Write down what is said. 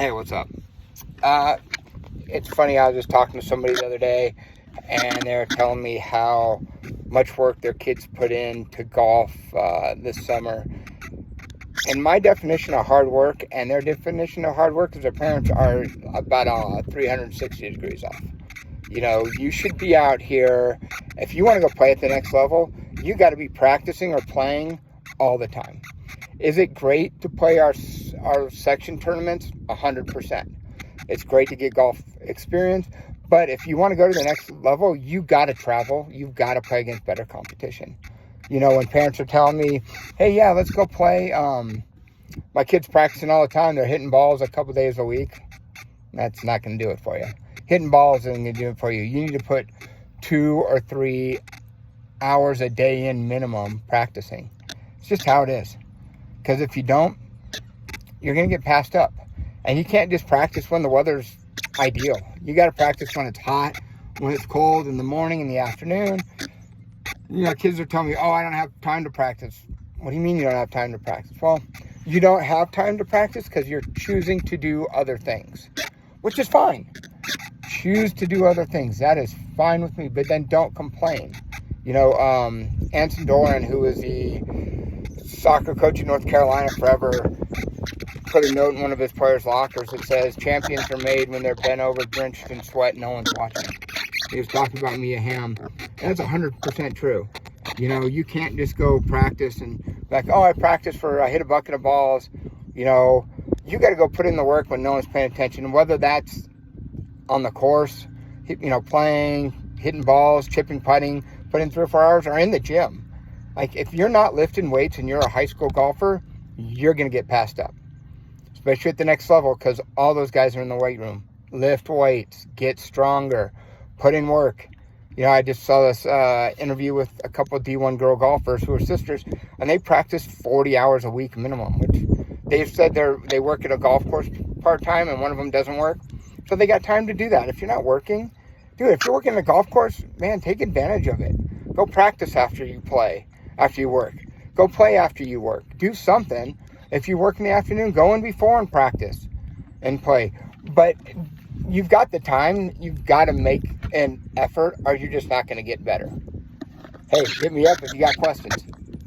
Hey, what's up? Uh, it's funny, I was just talking to somebody the other day, and they're telling me how much work their kids put in to golf this summer. And my definition of hard work and their definition of hard work is their parents are about 360 degrees off. You know, you should be out here. If you want to go play at the next level, you got to be practicing or playing all the time. Is it great to play our section tournaments? 100%. It's great to get golf experience, but if you want to go to the next level, you got to travel. You've got to play against better competition. You know, when parents are telling me, hey, yeah, let's go play. My kid's practicing all the time. They're hitting balls a couple days a week. That's not going to do it for you. Hitting balls isn't going to do it for you. You need to put 2 or 3 hours a day in minimum practicing. It's just how it is. Because if you don't, you're going to get passed up. And you can't just practice when the weather's ideal. You got to practice when it's hot, when it's cold, in the morning, in the afternoon. You know, kids are telling me, oh, I don't have time to practice. What do you mean you don't have time to practice? Well, you don't have time to practice because you're choosing to do other things, which is fine. Choose to do other things. That is fine with me, but then don't complain. You know, Anson Doran, who is the soccer coach in North Carolina forever, put a note in one of his players' lockers that says, champions are made when they're bent over, drenched in sweat, no one's watching. He was talking about Mia Hamm. That's 100% true. You know, you can't just go practice and like, oh, I hit a bucket of balls. You know, you got to go put in the work when no one's paying attention, whether that's on the course, you know, playing, hitting balls, chipping, putting, putting 3 or 4 hours, or in the gym. Like, if you're not lifting weights and you're a high school golfer, you're going to get passed up, especially at the next level, because all those guys are in the weight room. Lift weights, get stronger, put in work. You know, I just saw this interview with a couple of D1 girl golfers who are sisters, and they practice 40 hours a week minimum, which they've said they work at a golf course part-time, and one of them doesn't work. So they got time to do that. If you're not working, dude, if you're working at a golf course, man, take advantage of it. Go practice after you play, after you work. Go play after you work. Do something. If you work in the afternoon, go in before and practice and play. But you've got the time. You've got to make an effort, or you're just not going to get better. Hey, hit me up if you got questions.